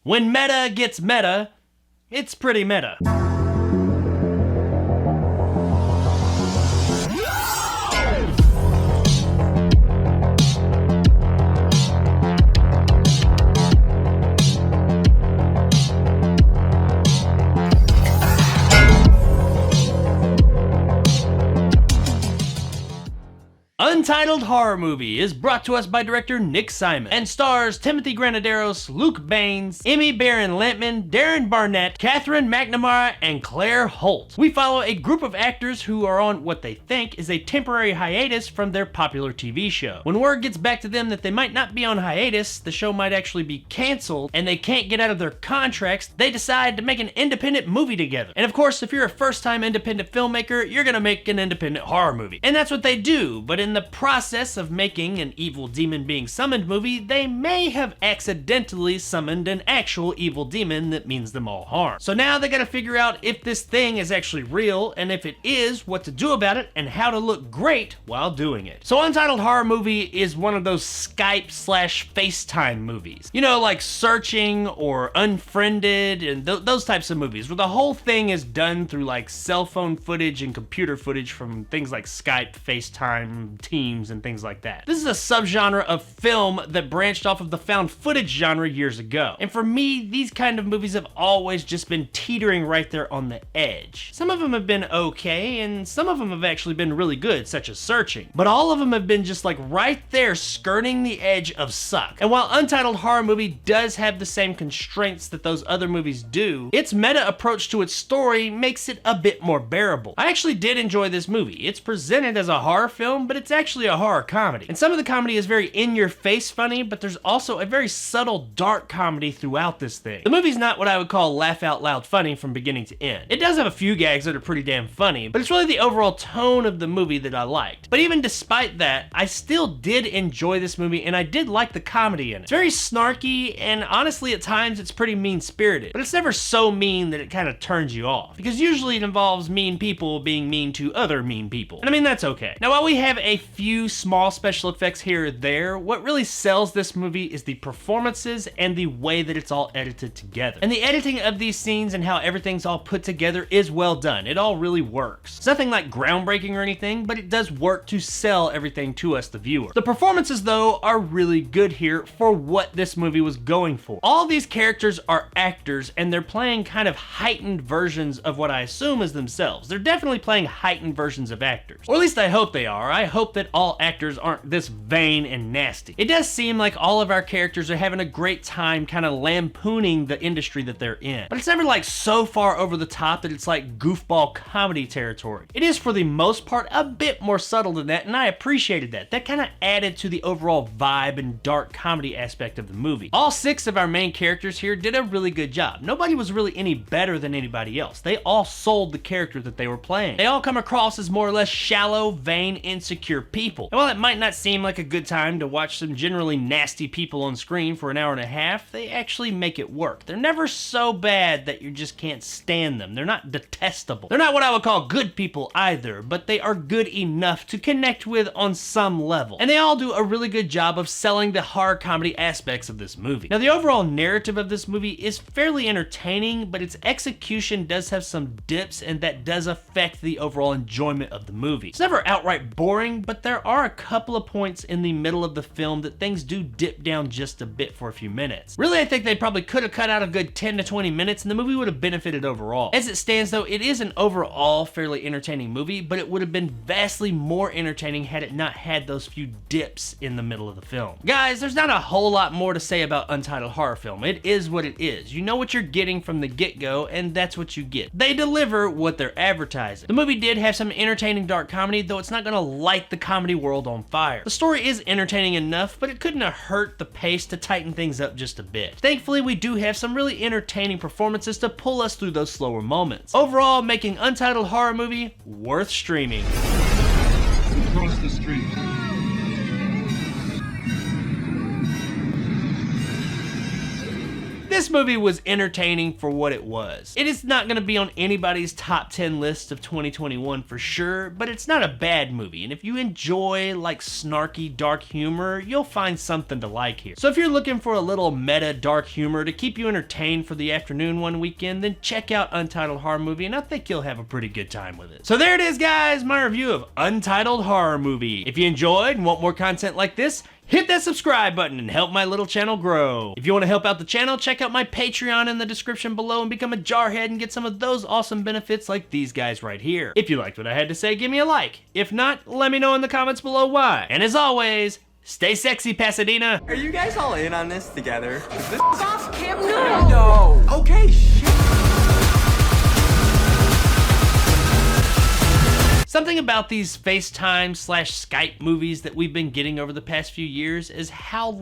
When meta gets meta, it's pretty meta. Untitled Horror Movie is brought to us by director Nick Simon and stars Timothy Granaderos, Luke Baines, Emmy Barron-Lampman, Darren Barnett, Catherine McNamara, and Claire Holt. We follow a group of actors who are on what they think is a temporary hiatus from their popular TV show. When word gets back to them that they might not be on hiatus, the show might actually be canceled, and they can't get out of their contracts, they decide to make an independent movie together. And of course, if you're a first-time independent filmmaker, you're gonna make an independent horror movie. And that's what they do, but in the process of making an evil demon being summoned movie, they may have accidentally summoned an actual evil demon that means them all harm. So now they gotta figure out if this thing is actually real, and if it is, what to do about it, and how to look great while doing it. So Untitled Horror Movie is one of those Skype/FaceTime movies. You know, like Searching or Unfriended and those types of movies, where the whole thing is done through like cell phone footage and computer footage from things like Skype, FaceTime, Teams, and things like that. This is a subgenre of film that branched off of the found footage genre years ago. And for me, these kind of movies have always just been teetering right there on the edge. Some of them have been okay, and some of them have actually been really good, such as Searching. But all of them have been just like right there skirting the edge of suck. And while Untitled Horror Movie does have the same constraints that those other movies do, its meta approach to its story makes it a bit more bearable. I actually did enjoy this movie. It's presented as a horror film, but it's actually a horror comedy. And some of the comedy is very in-your-face funny, but there's also a very subtle dark comedy throughout this thing. The movie's not what I would call laugh-out-loud funny from beginning to end. It does have a few gags that are pretty damn funny, but it's really the overall tone of the movie that I liked. But even despite that, I still did enjoy this movie, and I did like the comedy in it. It's very snarky, and honestly at times it's pretty mean-spirited, but it's never so mean that it kind of turns you off, because usually it involves mean people being mean to other mean people. And I mean, that's okay. Now, while we have a few small special effects here or there, what really sells this movie is the performances and the way that it's all edited together. And the editing of these scenes and how everything's all put together is well done. It all really works. It's nothing like groundbreaking or anything, but it does work to sell everything to us, the viewer. The performances, though, are really good here for what this movie was going for. All these characters are actors, and they're playing kind of heightened versions of what I assume is themselves. They're definitely playing heightened versions of actors. Or at least I hope they are. I hope that all actors aren't this vain and nasty. It does seem like all of our characters are having a great time kind of lampooning the industry that they're in. But it's never like so far over the top that it's like goofball comedy territory. It is for the most part a bit more subtle than that, and I appreciated that. That kind of added to the overall vibe and dark comedy aspect of the movie. All 6 of our main characters here did a really good job. Nobody was really any better than anybody else. They all sold the character that they were playing. They all come across as more or less shallow, vain, insecure people. And while it might not seem like a good time to watch some generally nasty people on screen for an hour and a half, they actually make it work. They're never so bad that you just can't stand them. They're not detestable. They're not what I would call good people either, but they are good enough to connect with on some level. And they all do a really good job of selling the horror comedy aspects of this movie. Now, the overall narrative of this movie is fairly entertaining, but its execution does have some dips, and that does affect the overall enjoyment of the movie. It's never outright boring, but there are a couple of points in the middle of the film that things do dip down just a bit for a few minutes. Really, I think they probably could have cut out a good 10 to 20 minutes and the movie would have benefited overall. As it stands though, it is an overall fairly entertaining movie, but it would have been vastly more entertaining had it not had those few dips in the middle of the film. Guys, there's not a whole lot more to say about Untitled Horror Film. It is what it is. You know what you're getting from the get-go, and that's what you get. They deliver what they're advertising. The movie did have some entertaining dark comedy, though it's not gonna light the comedy world on fire. The story is entertaining enough, but it couldn't have hurt the pace to tighten things up just a bit. Thankfully, we do have some really entertaining performances to pull us through those slower moments. Overall, making Untitled Horror Movie worth streaming. Across the street. this movie was entertaining for what it was. It is not gonna be on anybody's top 10 list of 2021 for sure, but it's not a bad movie, and if you enjoy like snarky dark humor, you'll find something to like here. So if you're looking for a little meta dark humor to keep you entertained for the afternoon one weekend, then check out Untitled Horror Movie, and I think you'll have a pretty good time with it. So there it is, guys, my review of Untitled Horror Movie. If you enjoyed and want more content like this, hit that subscribe button and help my little channel grow. If you want to help out the channel, check out my Patreon in the description below and become a jarhead and get some of those awesome benefits like these guys right here. If you liked what I had to say, give me a like. If not, let me know in the comments below why. And as always, stay sexy, Pasadena. Are you guys all in on this together? Is this Off camera? No. okay? Shit. Something about these FaceTime / Skype movies that we've been getting over the past few years is how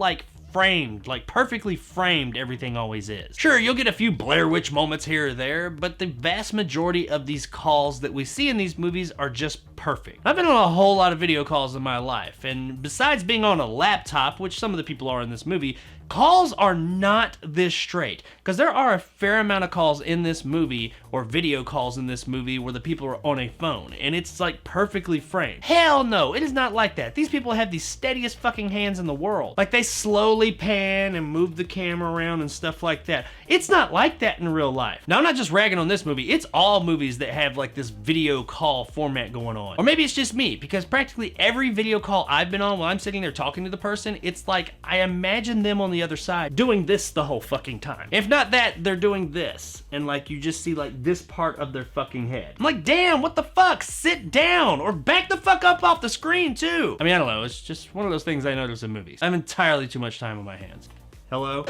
perfectly framed everything always is. Sure, you'll get a few Blair Witch moments here or there, but the vast majority of these calls that we see in these movies are just perfect. I've been on a whole lot of video calls in my life, and besides being on a laptop, which some of the people are in this movie, calls are not this straight, because there are a fair amount of calls in this movie, or video calls in this movie, where the people are on a phone, and it's like perfectly framed. Hell no, it is not like that. These people have the steadiest fucking hands in the world. Like, they slowly pan and move the camera around and stuff like that. It's not like that in real life. Now, I'm not just ragging on this movie, it's all movies that have like this video call format going on. Or maybe it's just me, because practically every video call I've been on while I'm sitting there talking to the person, it's like I imagine them on the other side doing this the whole fucking time. If not that, they're doing this, and like you just see like this part of their fucking head. I'm like, damn, what the fuck? Sit down, or back the fuck up off the screen too. I mean, I don't know, it's just one of those things I notice in movies. I have entirely too much time on my hands. Hello?